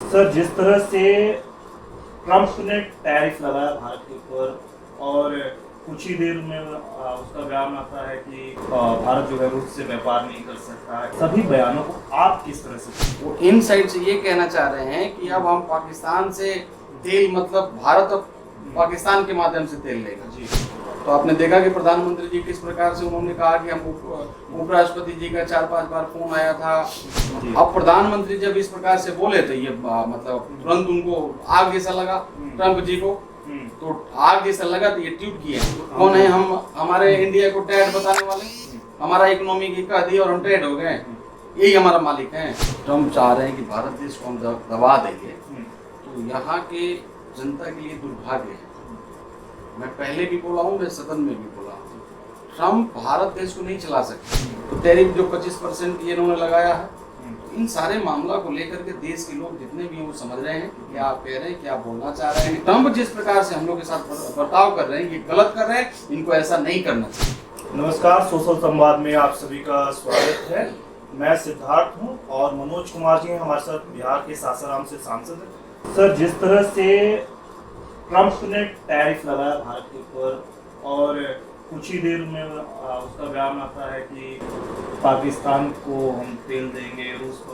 Sir, जिस तरह से ट्रंप ने टैरिफ लगाया भारत के ऊपर और कुछ ही देर में उसका बयान आता है कि भारत जो है रूस से व्यापार नहीं कर सकता है, सभी बयानों को आप किस तरह से वो इन साइड से ये कहना चाह रहे हैं कि अब हम पाकिस्तान से तेल, मतलब भारत अब पाकिस्तान के माध्यम से तेल लेगा। जी, तो आपने देखा कि प्रधानमंत्री जी किस प्रकार से उन्होंने कहा कि हम उपराष्ट्रपति जी का 4-5 बार फोन आया था। अब प्रधानमंत्री जब इस प्रकार से बोले तो ये मतलब तुरंत उनको आग जैसा लगा ट्रंप जी को। तो आग जैसा लगा तो ये ट्वीट किए। कौन है हम? हमारे इंडिया को टैड बताने वाले, हमारा इकोनॉमी की कह दी और हम टैड हो गए, यही हमारा मालिक है। ट्रंप चाह रहे हैं कि भारत देश को हम दबा देंगे। तो यहाँ के जनता के लिए दुर्भाग्य है। मैं पहले भी बोला हूँ, मैं सदन में भी बोला हूँ, ट्रंप भारत देश को नहीं चला सकते। तो टैरिफ जो 25% ये इन्होंने लगाया है, तो इन सारे मामला को लेकर के देश के लोग जितने भी हैं वो समझ रहे हैं कि क्या आप कह रहे हैं, क्या बोलना चाह रहे हैं। ट्रंप जिस प्रकार से हम लोग के साथ बर्ताव कर रहे हैं ये गलत कर रहे हैं, इनको ऐसा नहीं करना चाहिए। नमस्कार, सोशल संवाद में आप सभी का स्वागत है। मैं सिद्धार्थ हूं और मनोज कुमार जी हैं हमारे साथ, बिहार के सासाराम से सांसद हैं। सर, जिस तरह से ट्रंप ने टैरिफ लगाया भारत के ऊपर और कुछ ही देर में उसका बयान आता है कि पाकिस्तान को हम तेल देंगे, रूस को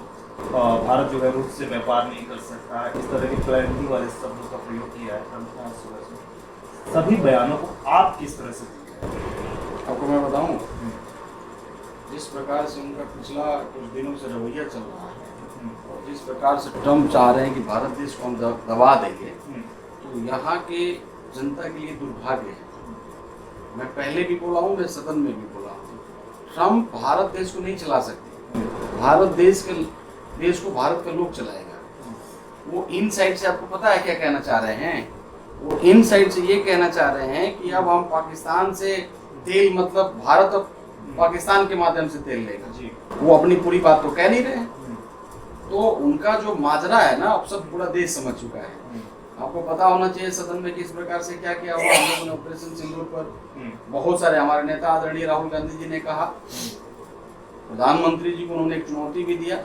भारत जो है रूस से व्यापार नहीं कर सकता, इस तरह के प्लानिंग वाले शब्दों का प्रयोग किया है ट्रंप ने सुबह से। सभी बयानों को आप किस तरह से देखते हैं? आपको मैं बताऊं, जिस प्रकार से उनका पिछला कुछ दिनों से रवैया चल रहा है और जिस प्रकार से ट्रंप चाह रहे हैं कि भारत देश को हम दबा देंगे, तो यहाँ के जनता के लिए दुर्भाग्य है। मैं पहले भी बोला हूँ, मैं सदन में भी बोला हूँ, ट्रंप भारत देश को नहीं चला सकते। भारत देश को भारत का लोग चलाएगा। वो इन साइड से आपको पता है क्या कहना चाह रहे हैं? वो इन साइड से ये कहना चाह रहे हैं कि अब हम पाकिस्तान से तेल, मतलब भारत अब पाकिस्तान के माध्यम से तेल लेगा। जी, वो अपनी पूरी बात तो कह नहीं रहे हैं। तो उनका जो माजरा है ना, अब सब पूरा देश समझ चुका है। आपको पता होना चाहिए सदन में किस प्रकार से क्या किया हुआ। हम लोगों ने ऑपरेशन सिंदूर पर बहुत सारे हमारे नेता आदरणीय राहुल गांधी जी ने कहा, प्रधानमंत्री जी को उन्होंने एक चुनौती भी दिया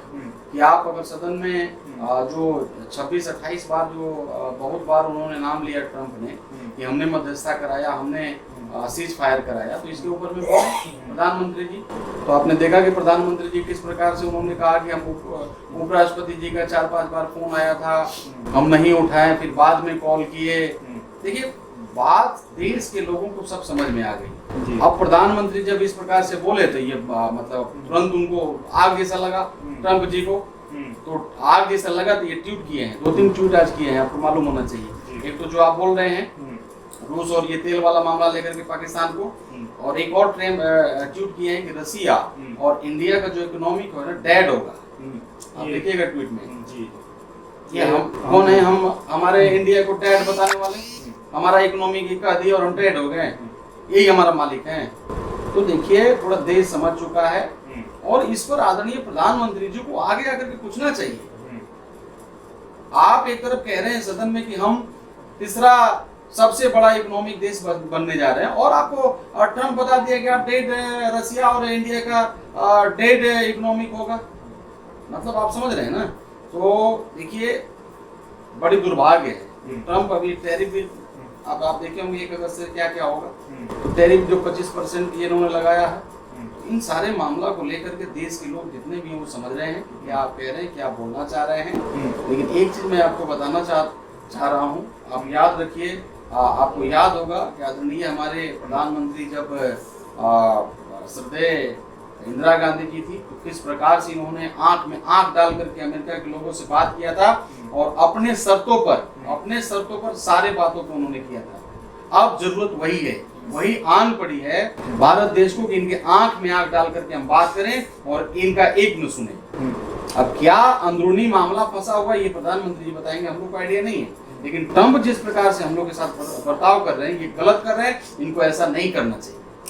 कि आप अगर सदन में जो 26-28 बार जो बहुत बार उन्होंने नाम लिया ट्रंप ने कि हमने मध्यस्थता कराया, हमने सीज फायर कराया, तो इसके ऊपर में बोले प्रधानमंत्री जी। तो आपने देखा कि प्रधानमंत्री जी किस प्रकार से उन्होंने कहा कि हम उपराष्ट्रपति जी का 4-5 बार फोन आया था, हम नहीं उठाए, फिर बाद में कॉल किए। देखिए, बात देश के लोगों को सब समझ में आ गई। अब प्रधानमंत्री जब इस प्रकार से बोले तो ये मतलब तुरंत उनको आग जैसा लगा ट्रंप जी को। तो आग जैसा लगा तो ये ट्वीट किए हैं, 2-3 ट्वीट आज किए हैं, आपको मालूम होना चाहिए। एक तो जो आप बोल रहे हैं रूस और ये तेल वाला मामला लेकर के पाकिस्तान को, और एक और ट्वीट किए हैं कि रसिया और इंडिया का जो इकोनॉमिक है ना डेड होगा। आप देखिएगा ट्वीट में जी, ये हम कौन है? हम हमारे इंडिया को टैड बताने वाले, हमारा इकोनॉमी की कह दी और हम टैड हो गए, यही हमारा मालिक है। तो देखिए, पूरा देश समझ चुका है और इस पर आदरणीय प्रधानमंत्री जी को आगे आकर के पूछना चाहिए। आप एक तरफ कह रहे हैं सदन में कि हम तीसरा सबसे बड़ा इकोनॉमिक देश बनने जा रहे हैं और आपको ट्रंप बता दिया कि आप डेड रसिया और इंडिया का डेड इकोनॉमिक होगा। मतलब आप समझ रहे हैं ना? तो देखिए, बड़ी दुर्भाग्य है। ट्रंप अभी टैरिफ भी अब आप देखे होंगे 1 अगस्त से क्या क्या होगा। तो टैरिफ जो 25% ये इन्होंने लगाया है, इन सारे मामला को लेकर के देश के लोग जितने भी हैं वो समझ रहे हैं कि क्या आप कह रहे हैं, क्या बोलना चाह रहे हैं। लेकिन एक चीज मैं आपको बताना चाह रहा हूँ, आप याद रखिए, आपको याद होगा कि आदरणीय हमारे प्रधानमंत्री जब श्रद्धेय इंदिरा गांधी जी थी तो किस प्रकार से इन्होंने आंख में आंख डाल करके अमेरिका के लोगों से बात किया था और अपने शर्तों पर सारे बातों को उन्होंने किया था। अब जरूरत वही है, वही आन पड़ी है भारत देश को कि इनके आंख में आंख डाल करके हम बात करें और इनका एक न सुने। अब क्या अंदरूनी मामला फंसा हुआ ये प्रधानमंत्री जी बताएंगे, हमको कोई आइडिया नहीं है। लेकिन ट्रंप जिस प्रकार से हम लोग के साथ बर्ताव कर रहे हैं ये गलत कर रहे हैं, इनको ऐसा नहीं करना चाहिए।